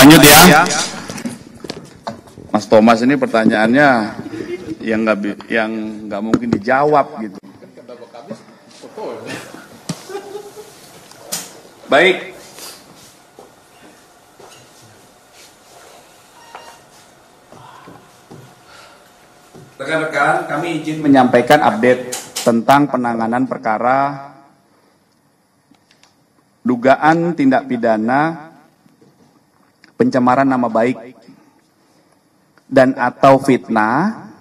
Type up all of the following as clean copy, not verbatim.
lanjut ya. Mas Thomas ini pertanyaannya yang nggak mungkin dijawab gitu. Baik. Rekan-rekan, kami izin menyampaikan update tentang penanganan perkara dugaan tindak pidana pencemaran nama baik dan atau fitnah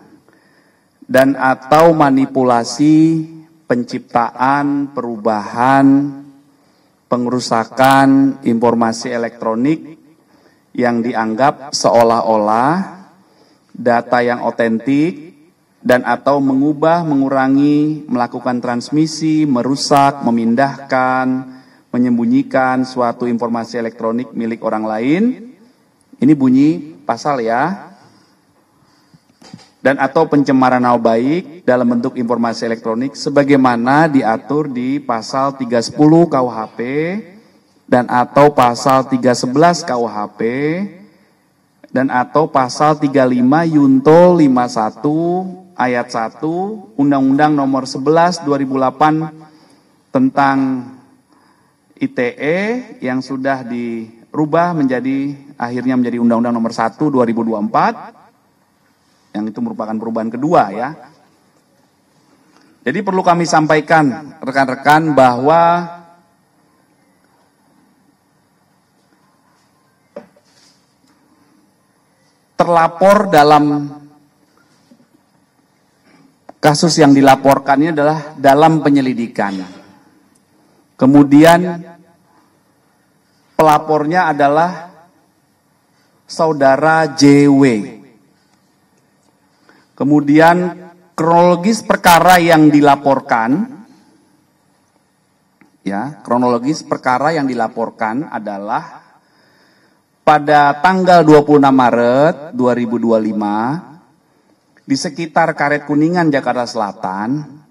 dan atau manipulasi penciptaan, perubahan, pengerusakan informasi elektronik yang dianggap seolah-olah data yang otentik dan atau mengubah, mengurangi, melakukan transmisi, merusak, memindahkan, menyembunyikan suatu informasi elektronik milik orang lain. Ini bunyi pasal ya. Dan atau pencemaran nama baik dalam bentuk informasi elektronik sebagaimana diatur di pasal 310 KUHP dan atau pasal 311 KUHP dan atau pasal 35 Yunto 51 ayat 1 Undang-Undang Nomor 11 2008 tentang ITE yang sudah dirubah akhirnya menjadi Undang-Undang Nomor 1 2024 yang itu merupakan perubahan kedua ya. Jadi perlu kami sampaikan rekan-rekan bahwa terlapor dalam kasus yang dilaporkan ini adalah dalam penyelidikan. Kemudian pelapornya adalah saudara JW. Kemudian kronologis perkara yang dilaporkan, adalah pada tanggal 26 Maret 2025 di sekitar Karet Kuningan, Jakarta Selatan,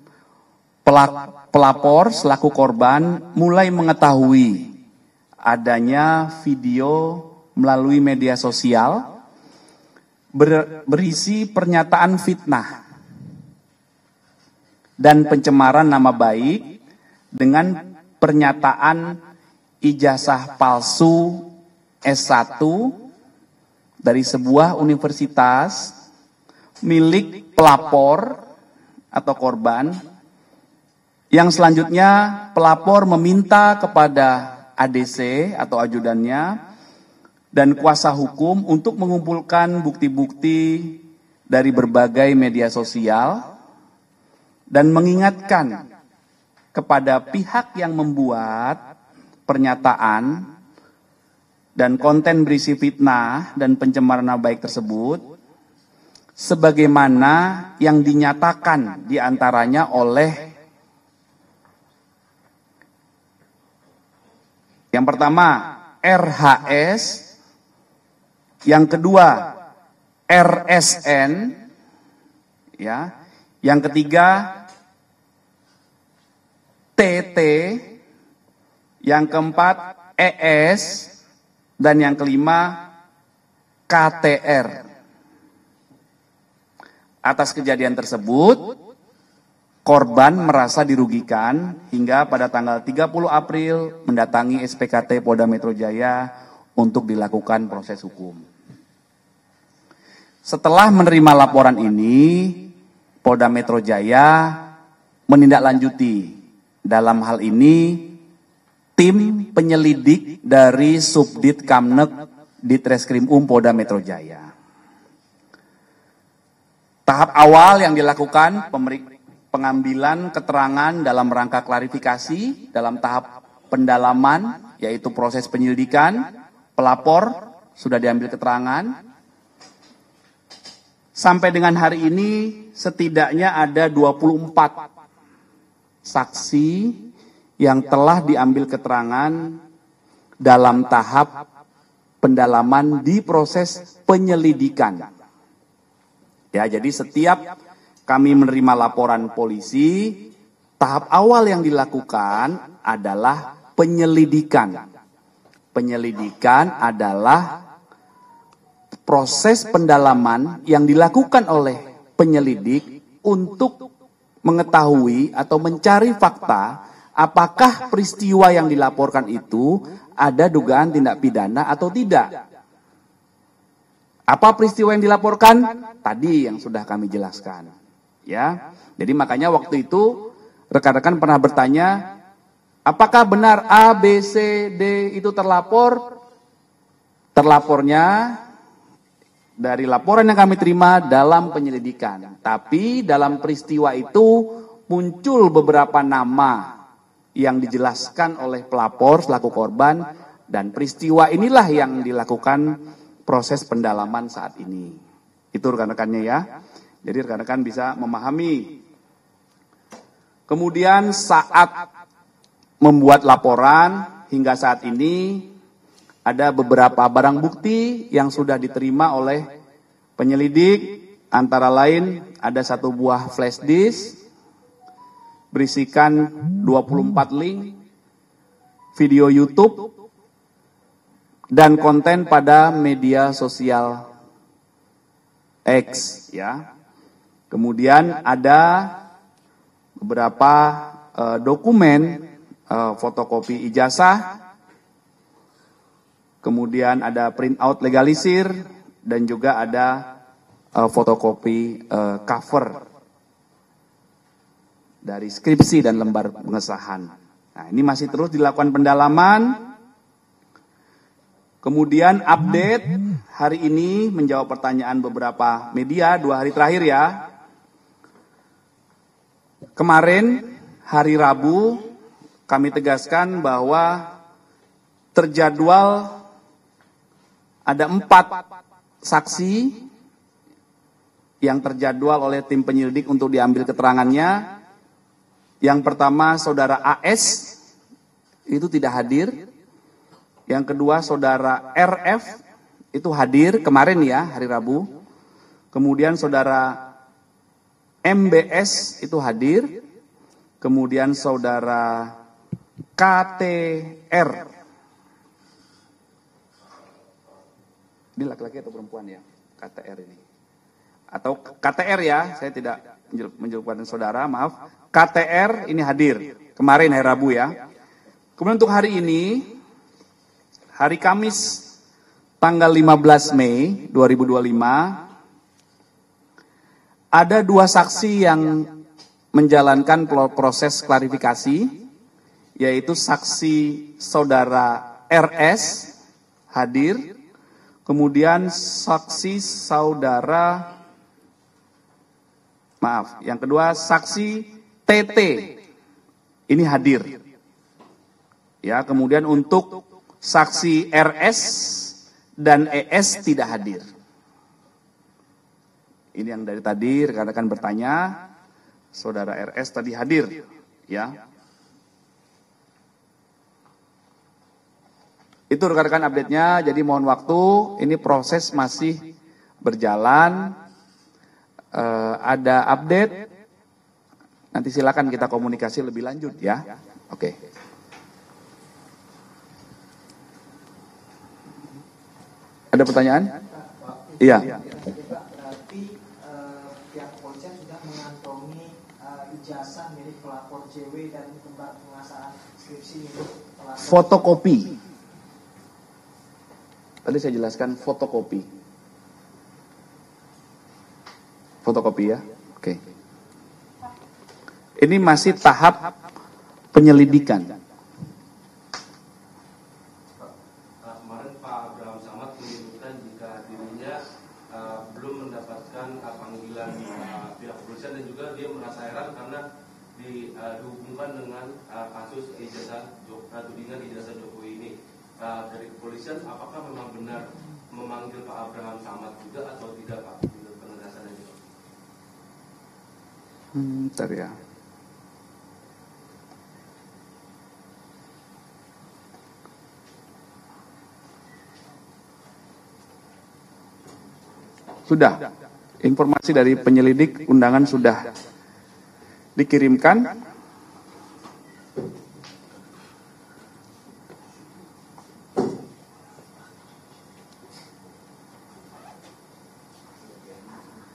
pelapor selaku korban mulai mengetahui adanya video melalui media sosial berisi pernyataan fitnah dan pencemaran nama baik dengan pernyataan ijazah palsu S1 dari sebuah universitas milik pelapor atau korban, yang selanjutnya pelapor meminta kepada ADC atau ajudannya dan kuasa hukum untuk mengumpulkan bukti-bukti dari berbagai media sosial dan mengingatkan kepada pihak yang membuat pernyataan dan konten berisi fitnah dan pencemaran nama baik tersebut sebagaimana yang dinyatakan diantaranya oleh yang pertama RHS, yang kedua RSN, ya, yang ketiga TT, yang keempat ES, dan yang kelima KTR. Atas kejadian tersebut, korban merasa dirugikan hingga pada tanggal 30 April mendatangi SPKT Polda Metro Jaya untuk dilakukan proses hukum. Setelah menerima laporan ini, Polda Metro Jaya menindaklanjuti. Dalam hal ini, tim penyelidik dari Subdit Kamnek Ditreskrim Polda Metro Jaya. Tahap awal yang dilakukan pengambilan keterangan dalam rangka klarifikasi dalam tahap pendalaman, yaitu proses penyelidikan, pelapor sudah diambil keterangan. Sampai dengan hari ini setidaknya ada 24 saksi yang telah diambil keterangan dalam tahap pendalaman di proses penyelidikan. Ya, jadi setiap kami menerima laporan polisi, tahap awal yang dilakukan adalah penyelidikan. Penyelidikan adalah proses pendalaman yang dilakukan oleh penyelidik untuk mengetahui atau mencari fakta apakah peristiwa yang dilaporkan itu ada dugaan tindak pidana atau tidak. Apa peristiwa yang dilaporkan? Tadi yang sudah kami jelaskan. Ya, jadi makanya waktu itu rekan-rekan pernah bertanya, apakah benar A, B, C, D itu terlapor? Terlapornya dari laporan yang kami terima dalam penyelidikan. Tapi dalam peristiwa itu muncul beberapa nama yang dijelaskan oleh pelapor selaku korban, dan peristiwa inilah yang dilakukan proses pendalaman saat ini. Itu rekan-rekannya ya. Jadi rekan-rekan bisa memahami. Kemudian saat membuat laporan hingga saat ini ada beberapa barang bukti yang sudah diterima oleh penyelidik, antara lain ada satu buah flash disk berisikan 24 link video YouTube dan konten pada media sosial X ya. Kemudian ada beberapa dokumen fotokopi ijazah. Kemudian ada printout legalisir dan juga ada fotokopi cover dari skripsi dan lembar pengesahan. Nah, ini masih terus dilakukan pendalaman. Kemudian update hari ini menjawab pertanyaan beberapa media 2 hari terakhir ya. Kemarin hari Rabu kami tegaskan bahwa terjadwal ada 4 saksi yang terjadwal oleh tim penyelidik untuk diambil keterangannya. Yang pertama saudara AS itu tidak hadir. Yang kedua saudara RF itu hadir kemarin ya hari Rabu. Kemudian saudara MBS itu hadir. Kemudian saudara KTR. Ini laki-laki atau perempuan ya? KTR ini. Atau KTR ya, saya tidak menjelaskan saudara, maaf. KTR ini hadir kemarin hari Rabu ya. Kemudian untuk hari ini, hari Kamis tanggal 15 Mei 2025, ada 2 saksi yang menjalankan proses klarifikasi, yaitu saksi saudara RS hadir, kemudian saksi saudara, yang kedua saksi TT ini hadir. Ya, kemudian untuk saksi RS dan ES tidak hadir. Ini yang dari tadi rekan-rekan bertanya, saudara RS tadi hadir, ya. Itu rekan-rekan update-nya, jadi mohon waktu, ini proses masih berjalan, ada update, nanti silakan kita komunikasi lebih lanjut ya. Oke. Ada pertanyaan? Iya. Berarti pihak kepolisian sudah mengantongi ijazah milik pelapor JW dan lembar pengasahan skripsi milik pelapor. Fotokopi. Tadi saya jelaskan fotokopi. Fotokopi ya. Oke. Ini masih tahap penyelidikan. Kemarin Pak Abraham Samad menyebutkan jika dirinya belum mendapatkan panggilan pihak kepolisian dan juga dia merasa heran karena dihubungkan dengan kasus ijazah tudingan ijazah Jokowi ini. Dari kepolisian apakah memang benar memanggil Pak Abraham Samad juga atau tidak Pak? Penegasannya juga. Bentar ya. Sudah, informasi dari penyelidik undangan sudah dikirimkan.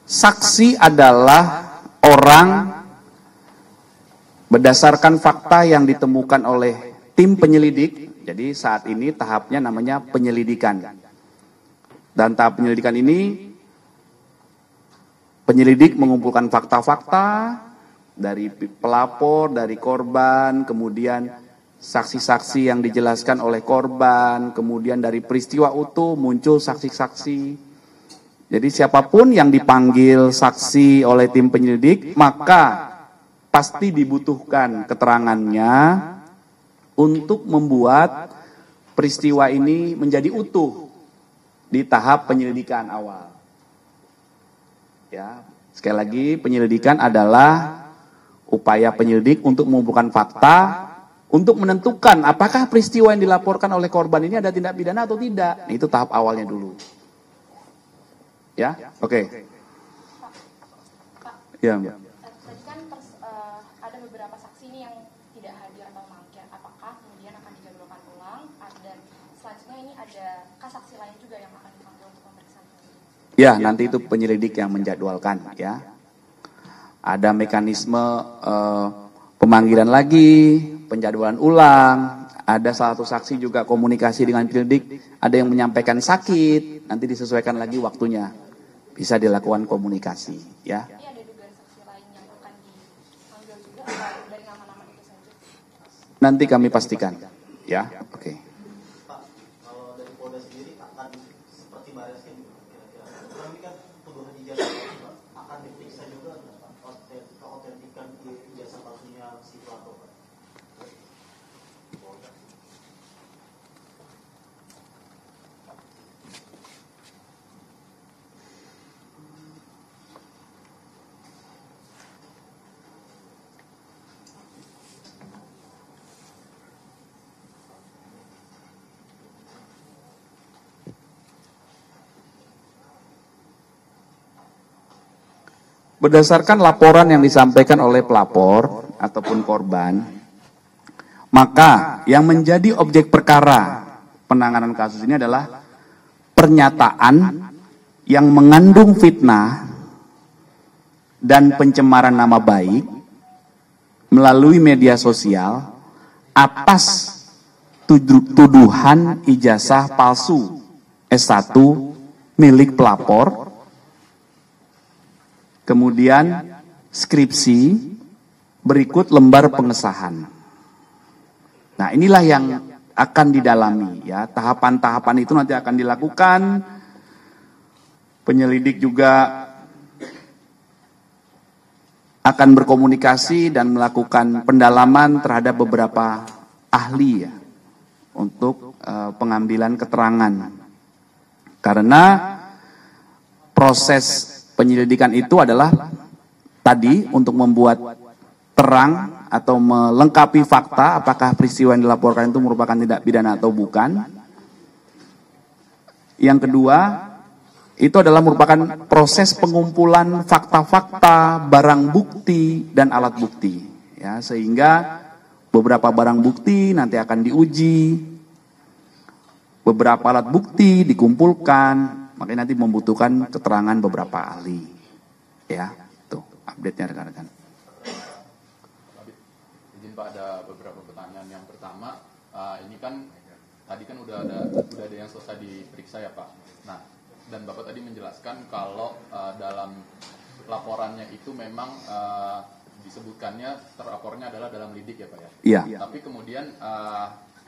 Saksi adalah orang berdasarkan fakta yang ditemukan oleh tim penyelidik. Jadi saat ini tahapnya namanya penyelidikan. Dan tahap penyelidikan ini, penyelidik mengumpulkan fakta-fakta dari pelapor, dari korban, kemudian saksi-saksi yang dijelaskan oleh korban, kemudian dari peristiwa utuh muncul saksi-saksi. Jadi siapapun yang dipanggil saksi oleh tim penyelidik, maka pasti dibutuhkan keterangannya untuk membuat peristiwa ini menjadi utuh di tahap penyelidikan awal. Ya, sekali lagi penyelidikan adalah upaya penyelidik untuk mengumpulkan fakta untuk menentukan apakah peristiwa yang dilaporkan oleh korban ini ada tindak pidana atau tidak. Itu tahap awalnya dulu. Ya, oke. Ya. Tadi kan ada beberapa saksi nih yang tidak hadir atau mangkir. Apakah kemudian akan dijadwalkan ulang? Dan selanjutnya ini ada saksi lain juga yang akan dipanggil untuk pemeriksaan? Ya, nanti itu penyelidik yang menjadwalkan. Ya, ada mekanisme pemanggilan lagi, penjadwalan ulang. Ada salah satu saksi juga komunikasi dengan penyelidik. Ada yang menyampaikan sakit, nanti disesuaikan lagi waktunya. Bisa dilakukan komunikasi, ya. Ini ada dugaan saksi lain yang akan dipanggil juga atau dari nama-nama itu saja? Nanti kami pastikan, ya. Oke. Pak, kalau dari Polda sendiri akan seperti Baris Krim kira-kira. Tapi kan tuduhan ijazah akan diperiksa juga Pak, keautentikan ijazah palsunya si pelapor Pak. Berdasarkan laporan yang disampaikan oleh pelapor ataupun korban, maka yang menjadi objek perkara penanganan kasus ini adalah pernyataan yang mengandung fitnah dan pencemaran nama baik melalui media sosial atas tuduhan ijazah palsu S1 milik pelapor, kemudian skripsi, berikut lembar pengesahan. Nah, inilah yang akan didalami, ya. Tahapan-tahapan itu nanti akan dilakukan. Penyelidik juga akan berkomunikasi dan melakukan pendalaman terhadap beberapa ahli, ya, untuk pengambilan keterangan. Karena proses penyelidikan itu adalah tadi untuk membuat terang atau melengkapi fakta apakah peristiwa yang dilaporkan itu merupakan tindak pidana atau bukan. Yang kedua, itu adalah merupakan proses pengumpulan fakta-fakta, barang bukti, dan alat bukti. Ya, sehingga beberapa barang bukti nanti akan diuji, beberapa alat bukti dikumpulkan, makanya nanti membutuhkan keterangan beberapa ahli. Ya, tuh update-nya rekan-rekan. Izin Pak, ada beberapa pertanyaan. Yang pertama, ini kan tadi kan udah ada yang selesai diperiksa ya Pak. Nah, dan Bapak tadi menjelaskan kalau dalam laporannya itu memang disebutkannya terapornya adalah dalam lidik ya Pak ya. Iya. Tapi kemudian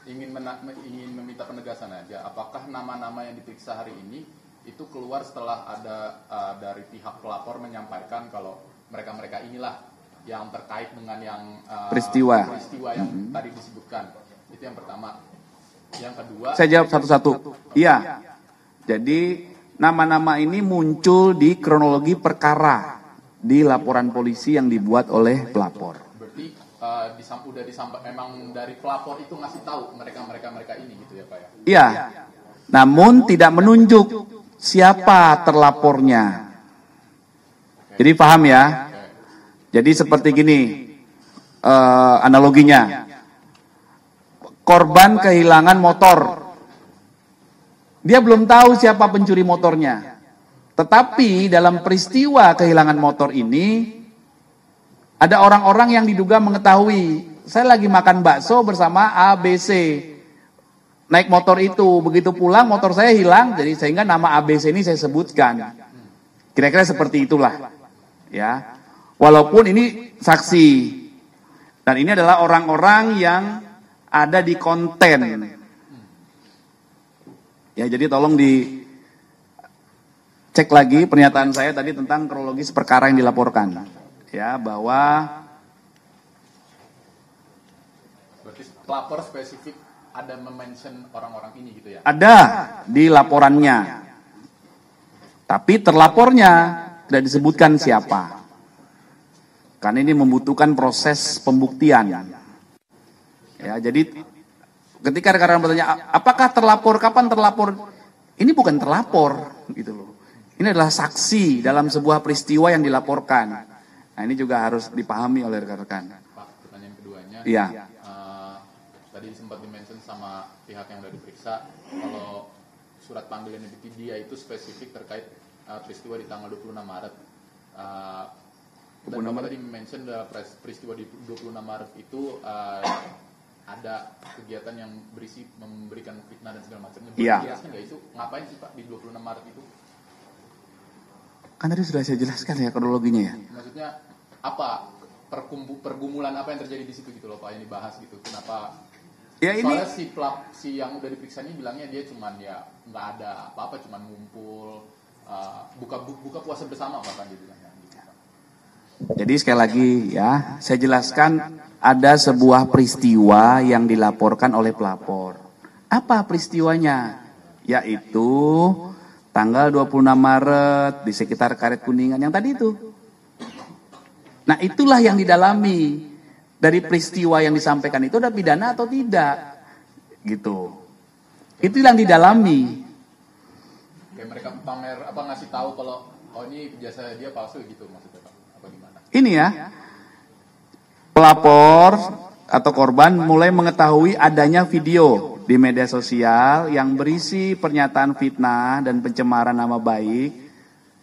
ingin meminta penegasan aja, apakah nama-nama yang diperiksa hari ini itu keluar setelah ada dari pihak pelapor menyampaikan kalau mereka-mereka inilah yang terkait dengan yang peristiwa yang tadi disebutkan. Itu yang pertama. Yang kedua, saya jawab satu-satu. Iya. Jadi nama-nama ini muncul di kronologi perkara di laporan polisi yang dibuat oleh pelapor. Berarti udah disampaikan memang dari pelapor itu ngasih tahu mereka ini gitu ya Pak ya? Iya. Namun tidak menunjuk siapa terlapornya. Jadi paham ya? Jadi seperti gini analoginya. Korban kehilangan motor. Dia belum tahu siapa pencuri motornya. Tetapi dalam peristiwa kehilangan motor ini, ada orang-orang yang diduga mengetahui, saya lagi makan bakso bersama ABC. Naik motor itu, begitu pulang motor saya hilang, jadi sehingga nama ABC ini saya sebutkan. Kira-kira seperti itulah. Ya. Walaupun ini saksi. Dan ini adalah orang-orang yang ada di konten. Ya, jadi tolong dicek lagi pernyataan saya tadi tentang kronologis perkara yang dilaporkan. Ya, bahwa berarti pelapor spesifik ada mention orang-orang ini gitu ya? Ada di laporannya. Tapi terlapornya tidak disebutkan siapa. Karena ini membutuhkan proses pembuktian. Ya, jadi ketika rekan-rekan bertanya, apakah terlapor, kapan terlapor? Ini bukan terlapor, gitu loh. Ini adalah saksi dalam sebuah peristiwa yang dilaporkan. Nah, ini juga harus dipahami oleh rekan-rekan. Pak, pertanyaan keduanya. Iya. Tadi sempat di-mention sama pihak yang sudah diperiksa, kalau surat panggilan dia itu spesifik terkait peristiwa di tanggal 26 Maret. Dan Bapak tadi mention peristiwa di 26 Maret itu ada kegiatan yang berisi memberikan fitnah dan segala macamnya. Iya. Jelaskan nggak itu? Ngapain sih Pak di 26 Maret itu? Kan tadi sudah saya jelaskan ya kronologinya ya. Maksudnya apa pergumulan apa yang terjadi di situ gitu loh Pak, yang dibahas gitu. Kenapa? Ya ini soalnya si yang udah diperiksa ini bilangnya dia cuman ya nggak ada apa-apa, cuman ngumpul buka puasa bersama bahkan dia bilangnya gitu. Jadi sekali lagi ya, saya jelaskan ada sebuah peristiwa yang dilaporkan oleh pelapor. Apa peristiwanya? Yaitu tanggal 26 Maret di sekitar Karet Kuningan yang tadi itu. Nah, itulah yang didalami. Dari peristiwa yang disampaikan itu ada pidana atau tidak. Gitu. Itu yang didalami. Kayak mereka pamer ngasih tahu kalau ini jasa dia palsu gitu maksudnya Pak. Apa gimana? Ini ya. Pelapor atau korban mulai mengetahui adanya video di media sosial yang berisi pernyataan fitnah dan pencemaran nama baik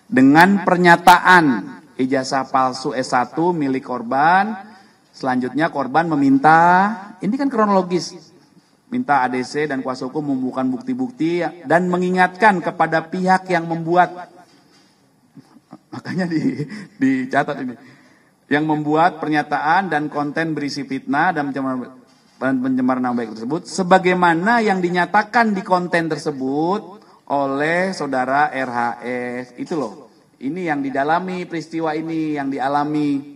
dengan pernyataan ijazah palsu S1 milik korban. Selanjutnya korban meminta, ini kan kronologis, minta ADC dan kuasa hukum membukukan bukti-bukti dan mengingatkan kepada pihak yang membuat, makanya dicatat ini, yang membuat pernyataan dan konten berisi fitnah dan pencemaran nama baik tersebut, sebagaimana yang dinyatakan di konten tersebut oleh saudara RHS. Itu loh, ini yang didalami peristiwa ini, yang dialami.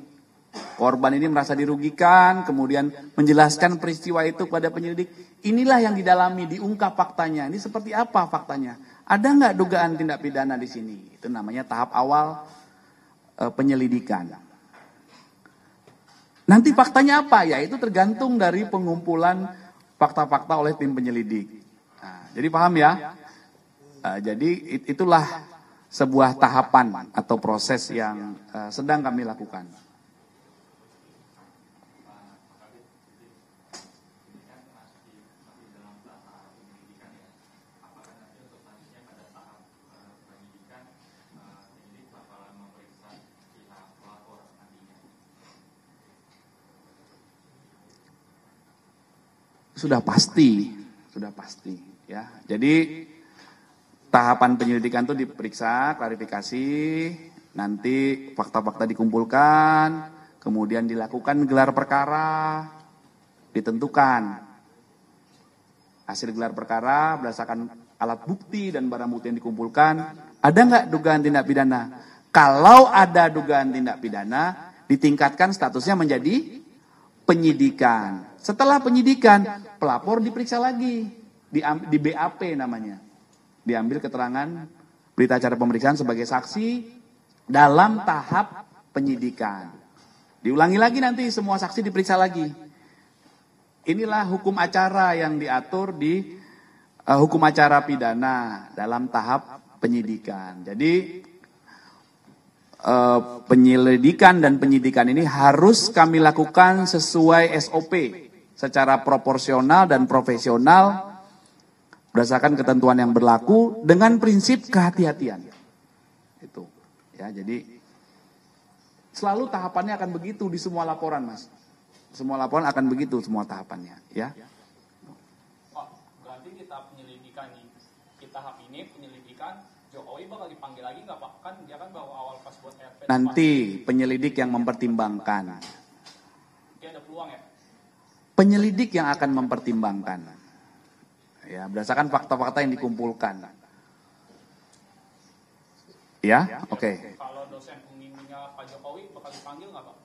Korban ini merasa dirugikan, kemudian menjelaskan peristiwa itu kepada penyelidik. Inilah yang didalami, diungkap faktanya. Ini seperti apa faktanya? Ada nggak dugaan tindak pidana di sini? Itu namanya tahap awal penyelidikan. Nanti faktanya apa? Ya itu tergantung dari pengumpulan fakta-fakta oleh tim penyelidik. Nah, jadi paham ya? Jadi itulah sebuah tahapan atau proses yang sedang kami lakukan. Sudah pasti ya. Jadi tahapan penyelidikan itu diperiksa, klarifikasi, nanti fakta-fakta dikumpulkan, kemudian dilakukan gelar perkara, ditentukan hasil gelar perkara berdasarkan alat bukti dan barang bukti yang dikumpulkan, ada nggak dugaan tindak pidana? Kalau ada dugaan tindak pidana, ditingkatkan statusnya menjadi penyidikan. Setelah penyidikan, pelapor diperiksa lagi, di BAP namanya. Diambil keterangan berita acara pemeriksaan sebagai saksi dalam tahap penyidikan. Diulangi lagi nanti semua saksi diperiksa lagi. Inilah hukum acara yang diatur di hukum acara pidana dalam tahap penyidikan. Jadi penyelidikan dan penyidikan ini harus kami lakukan sesuai SOP secara proporsional dan profesional berdasarkan ketentuan yang berlaku dengan prinsip kehati-hatian. Itu. Ya, jadi selalu tahapannya akan begitu di semua laporan, Mas. Semua laporan akan begitu semua tahapannya, ya. Pak, berarti kita penyelidikan nih. Kita tahap ini penyelidikan, Jokowi bakal dipanggil lagi nggak Pak? Kan dia kan baru awal pas buat RP. Nanti penyelidik yang mempertimbangkan. Dia ada peluang ya? Penyelidik yang akan mempertimbangkan. Ya, berdasarkan fakta-fakta yang dikumpulkan. Ya, oke. Kalau dosen pembimbingnya Pak Jokowi bakal dipanggil nggak Pak?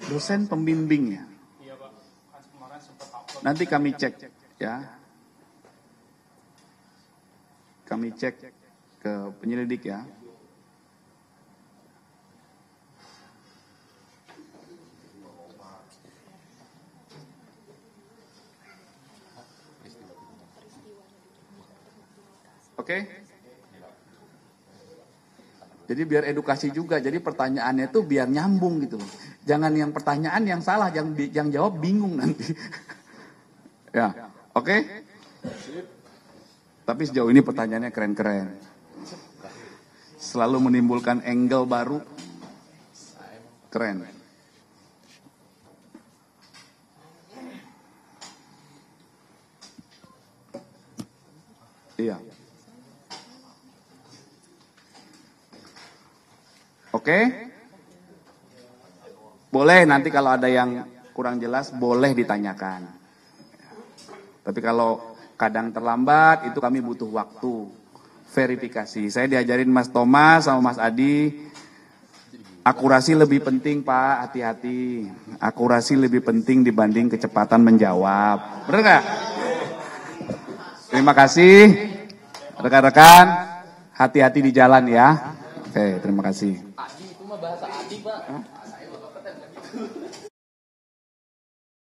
Dosen pembimbingnya. Iya Pak, kan kemarin sempat upload. Nanti kami cek, ya. Kami cek ke penyelidik ya. Oke. Jadi biar edukasi juga. Jadi pertanyaannya itu biar nyambung gitu loh. Jangan yang pertanyaan yang salah, yang jawab bingung nanti. Ya, oke. Tapi sejauh ini pertanyaannya keren-keren. Selalu menimbulkan angle baru. Keren. Iya. Oke? Boleh nanti kalau ada yang kurang jelas boleh ditanyakan. Tapi kalau kadang terlambat itu kami butuh waktu verifikasi. Saya diajarin Mas Thomas sama Mas Adi, akurasi lebih penting Pak, hati-hati. Akurasi lebih penting dibanding kecepatan menjawab. Benar nggak? Terima kasih rekan-rekan, hati-hati di jalan ya. Oke, terima kasih. Adi itu mah bahasa Adi Pak.